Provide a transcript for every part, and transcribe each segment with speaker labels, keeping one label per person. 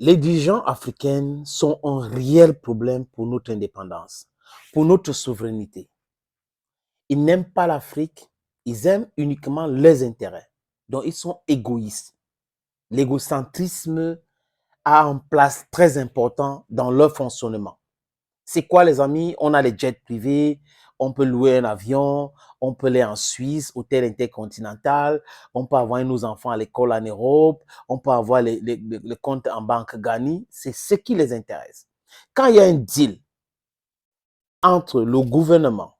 Speaker 1: Les dirigeants africains sont un réel problème pour notre indépendance, pour notre souveraineté. Ils n'aiment pas l'Afrique, ils aiment uniquement leurs intérêts. Donc, ils sont égoïstes. L'égocentrisme a une place très importante dans leur fonctionnement. C'est quoi, les amis? On a les jets privés, on peut louer un avion, on peut aller en Suisse, hôtel intercontinental, on peut avoir nos enfants à l'école en Europe, on peut avoir les comptes en banque Ghani. C'est ce qui les intéresse. Quand il y a un deal entre le gouvernement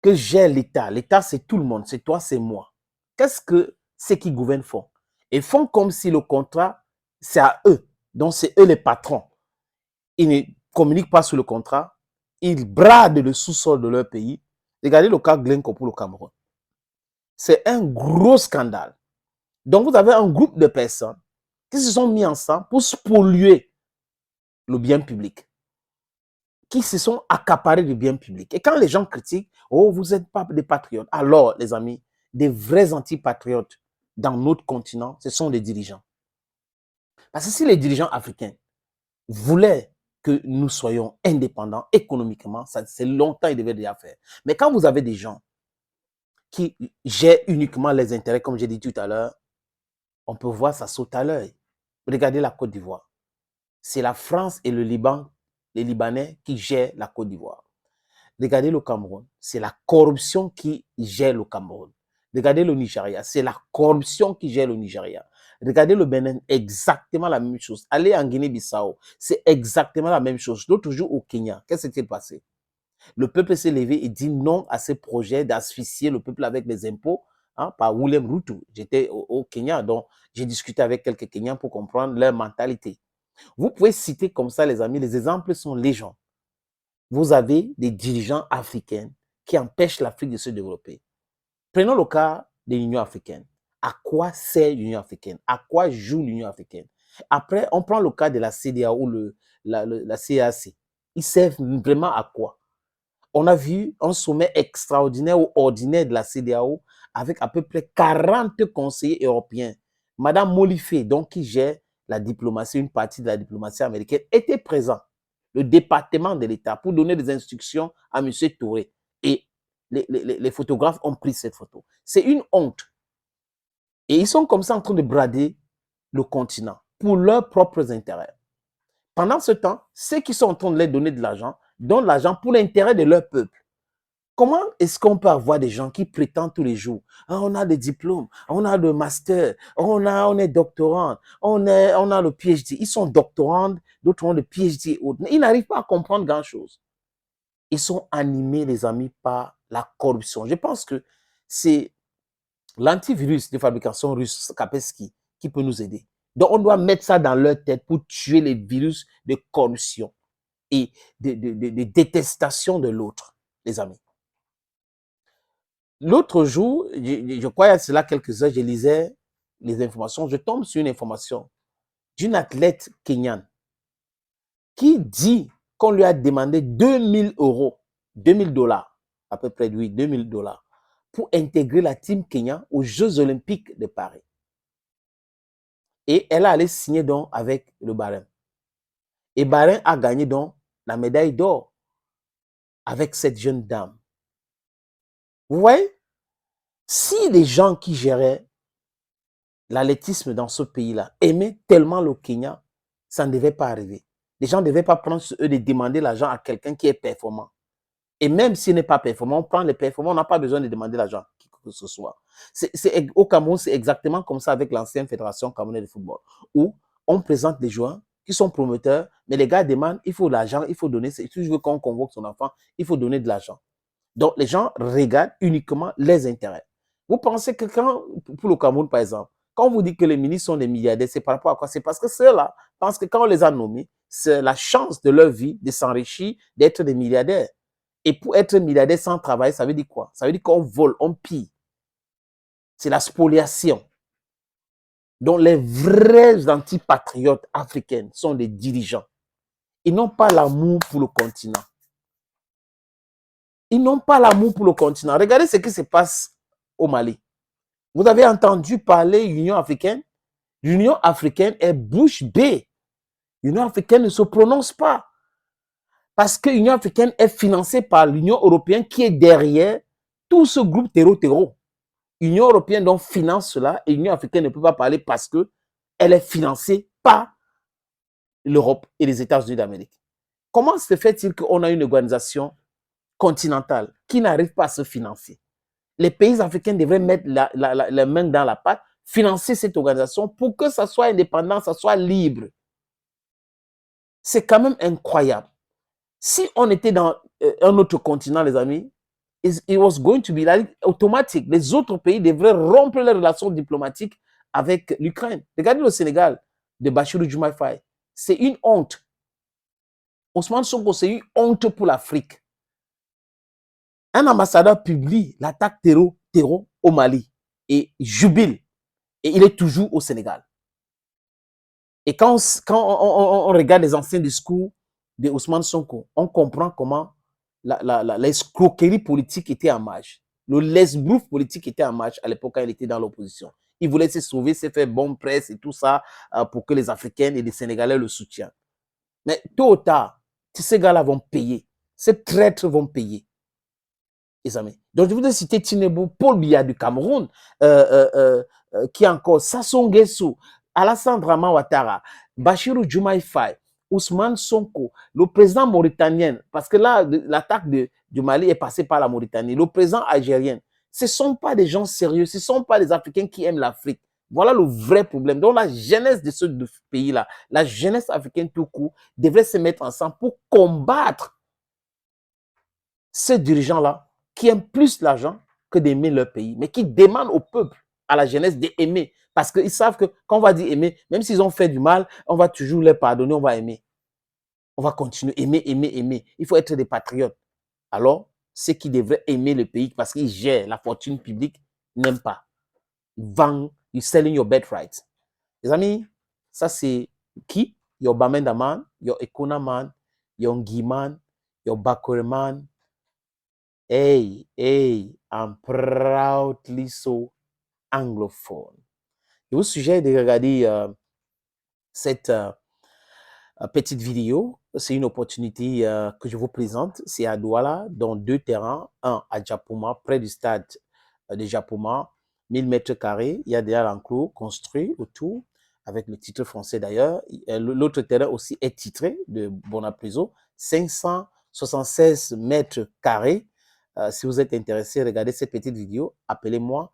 Speaker 1: que gère l'État, l'État c'est tout le monde, c'est toi, c'est moi. Qu'est-ce que ceux qui gouvernent font? Ils font comme si le contrat, c'est à eux. Donc c'est eux les patrons. Ils ne communiquent pas sur le contrat, ils bradent le sous-sol de leur pays. Regardez le cas Glencore pour le Cameroun. C'est un gros scandale. Donc vous avez un groupe de personnes qui se sont mis ensemble pour spolier le bien public, qui se sont accaparés du bien public. Et quand les gens critiquent, oh, vous n'êtes pas des patriotes. Alors, les amis, des vrais antipatriotes dans notre continent, ce sont les dirigeants. Parce que si les dirigeants africains voulaient que nous soyons indépendants économiquement, ça c'est longtemps ils devaient déjà faire. Mais quand vous avez des gens qui gèrent uniquement les intérêts, comme j'ai dit tout à l'heure, on peut voir ça saute à l'œil. Regardez la Côte d'Ivoire. C'est la France et le Liban, les Libanais qui gèrent la Côte d'Ivoire. Regardez le Cameroun, c'est la corruption qui gère le Cameroun. Regardez le Nigeria, c'est la corruption qui gère le Nigeria. Regardez le Bénin, exactement la même chose. Allez en Guinée-Bissau, c'est exactement la même chose. L'autre jour au Kenya, qu'est-ce qui s'est passé? Le peuple s'est levé et dit non à ces projets d'asphyxier le peuple avec les impôts, hein, par William Ruto. J'étais au Kenya, donc j'ai discuté avec quelques Kenyans pour comprendre leur mentalité. Vous pouvez citer comme ça, les amis, les exemples sont légion. Vous avez des dirigeants africains qui empêchent l'Afrique de se développer. Prenons le cas de l'Union africaine. À quoi sert l'Union africaine? À quoi joue l'Union africaine? Après, on prend le cas de la CEDEAO ou la CAC. Ils servent vraiment à quoi? On a vu un sommet extraordinaire ou ordinaire de la CEDEAO avec à peu près 40 conseillers européens. Madame Molife, donc qui gère la diplomatie, une partie de la diplomatie américaine, était présent. Le département de l'État pour donner des instructions à M. Touré. Et les photographes ont pris cette photo. C'est une honte. Et ils sont comme ça en train de brader le continent pour leurs propres intérêts. Pendant ce temps, ceux qui sont en train de leur donner de l'argent donnent l'argent pour l'intérêt de leur peuple. Comment est-ce qu'on peut avoir des gens qui prétendent tous les jours, ah, on a des diplômes, on a le master, on est doctorant, on a le PhD. Ils sont doctorants, d'autres ont le PhD. Ils n'arrivent pas à comprendre grand-chose. Ils sont animés, les amis, par la corruption. Je pense que c'est l'antivirus de fabrication russe, Kaspersky, qui peut nous aider. Donc, on doit mettre ça dans leur tête pour tuer les virus de corruption et de détestation de l'autre, les amis. L'autre jour, je crois il y a cela quelques heures, je lisais les informations, je tombe sur une information d'une athlète kenyane qui dit qu'on lui a demandé 2000 euros, 2000 dollars, à peu près, oui, 2000 dollars, pour intégrer la team Kenya aux Jeux Olympiques de Paris. Et elle a allé signer donc avec le Bahreïn. Et Bahreïn a gagné donc la médaille d'or avec cette jeune dame. Vous voyez, si les gens qui géraient l'athlétisme dans ce pays-là aimaient tellement le Kenya, ça ne devait pas arriver. Les gens ne devaient pas prendre sur eux de demander l'argent à quelqu'un qui est performant. Et même s'il n'est pas performant, on prend les performants, on n'a pas besoin de demander l'argent, qui que ce soit. Au Cameroun, c'est exactement comme ça avec l'ancienne fédération camerounaise de football, où on présente des joueurs qui sont promoteurs, mais les gars demandent, il faut l'argent, il faut donner, si je veux qu'on convoque son enfant, il faut donner de l'argent. Donc, les gens regardent uniquement les intérêts. Vous pensez que quand, pour le Cameroun, par exemple, quand on vous dit que les ministres sont des milliardaires, c'est par rapport à quoi? C'est parce que ceux-là pensent que quand on les a nommés, c'est la chance de leur vie de s'enrichir, d'être des milliardaires. Et pour être milliardaire sans travail, ça veut dire quoi? Ça veut dire qu'on vole, on pille. C'est la spoliation. Donc, les vrais antipatriotes africains sont des dirigeants. Ils n'ont pas l'amour pour le continent. Ils n'ont pas l'amour pour le continent. Regardez ce qui se passe au Mali. Vous avez entendu parler de l'Union africaine? L'Union africaine est bouche bée L'Union africaine ne se prononce pas. Parce que l'Union africaine est financée par l'Union européenne qui est derrière tout ce groupe terreau-terreau. L'Union européenne donc finance cela et l'Union africaine ne peut pas parler parce qu'elle est financée par l'Europe et les États-Unis d'Amérique. Comment se fait-il qu'on a une organisation continentale qui n'arrive pas à se financer? Les pays africains devraient mettre la main dans la pâte, financer cette organisation pour que ça soit indépendant, ça soit libre. C'est quand même incroyable. Si on était dans un autre continent, les amis, it was going to be like automatique. Les autres pays devraient rompre les relations diplomatiques avec l'Ukraine. Regardez le Sénégal de Bassirou Diomaye Faye. C'est une honte. Ousmane Sonko, c'est une honte pour l'Afrique. Un ambassadeur publie l'attaque terreau au Mali et jubile. Et il est toujours au Sénégal. Et quand on regarde les anciens discours de Ousmane Sonko, on comprend comment l'escroquerie politique était en marche. Le l'esbrouf politique était en marche à l'époque quand il était dans l'opposition. Il voulait se sauver, se faire bonne presse et tout ça pour que les Africains et les Sénégalais le soutiennent. Mais tôt ou tard, ces gars-là vont payer. Ces traîtres vont payer. Les amis. Donc, je voudrais citer Tinubu, Paul Biya du Cameroun, qui est encore Sassou Nguesso, Alassane Dramane Ouattara, Bassirou Diomaye Faye, Ousmane Sonko, le président mauritanien, parce que là, l'attaque du Mali est passée par la Mauritanie, le président algérien, ce ne sont pas des gens sérieux, ce ne sont pas des Africains qui aiment l'Afrique. Voilà le vrai problème. Donc, la jeunesse de ce pays-là, la jeunesse africaine tout court, devrait se mettre ensemble pour combattre ces dirigeants-là qui aiment plus l'argent que d'aimer leur pays, mais qui demandent au peuple, à la jeunesse, d'aimer. Parce qu'ils savent que quand on va dire aimer, même s'ils ont fait du mal, on va toujours les pardonner, on va aimer. On va continuer, aimer, aimer, aimer. Il faut être des patriotes. Alors, ceux qui devraient aimer le pays parce qu'ils gèrent la fortune publique n'aiment pas. Ils vendent, you're selling your birthright. Les amis, ça c'est qui? Your Bamenda man, your Ekona man, your Ngi man, your Bakore man. Hey, I'm proudly so anglophone. Je vous suggère de regarder cette petite vidéo. C'est une opportunité que je vous présente. C'est à Douala, dans 2 terrains. Un à Djapouma, près du stade de Djapouma, 1000 mètres carrés. Il y a déjà l'enclos construit autour, avec le titre français d'ailleurs. L'autre terrain aussi est titré de Bonaplezo, 576 mètres carrés. Si vous êtes intéressé, regardez cette petite vidéo. Appelez-moi.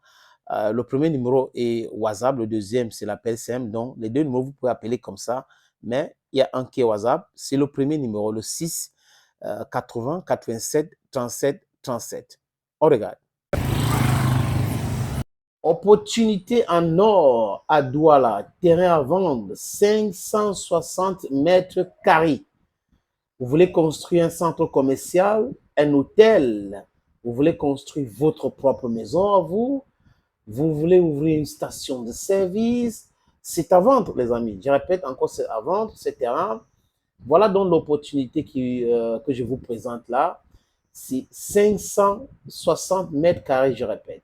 Speaker 1: Le premier numéro est WhatsApp, le deuxième c'est l'appel CM. Donc les 2 numéros vous pouvez appeler comme ça, mais il y a un qui est WhatsApp, c'est le premier numéro, le 6 80 87 37 37. On regarde. Opportunité en or à Douala, terrain à vendre, 560 mètres carrés. Vous voulez construire un centre commercial, un hôtel, vous voulez construire votre propre maison à vous, vous voulez ouvrir une station de service, c'est à vendre, les amis. Je répète encore, c'est à vendre, ce terrain. Voilà donc l'opportunité que je vous présente là. C'est 560 mètres carrés, je répète.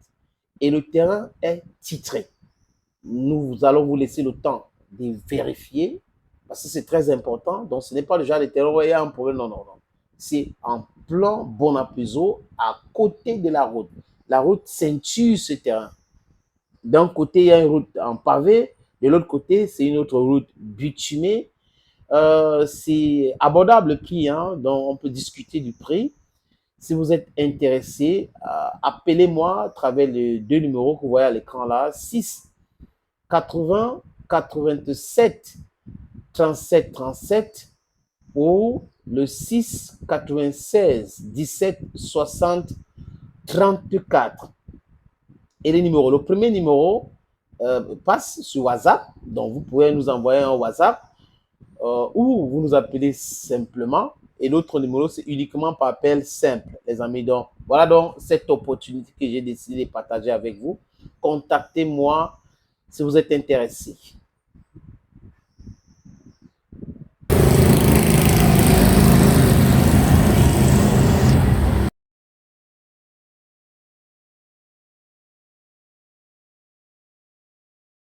Speaker 1: Et le terrain est titré. Nous allons vous laisser le temps de vérifier, parce que c'est très important. Donc, ce n'est pas le genre de terrain où il y a un problème. Non, non, non. C'est en plan Bonaplezo, à côté de la route. La route ceinture ce terrain. D'un côté, il y a une route en pavé. De l'autre côté, c'est une autre route bitumée. C'est abordable le prix, hein, donc on peut discuter du prix. Si vous êtes intéressé, appelez-moi à travers les 2 numéros que vous voyez à l'écran là, 6 80 87 37 37 ou le 6 96 17 60 34. Et les numéros, le premier numéro passe sur WhatsApp, donc vous pouvez nous envoyer un WhatsApp ou vous nous appelez simplement. Et l'autre numéro, c'est uniquement par appel simple, les amis. Donc, voilà donc cette opportunité que j'ai décidé de partager avec vous. Contactez-moi si vous êtes intéressé.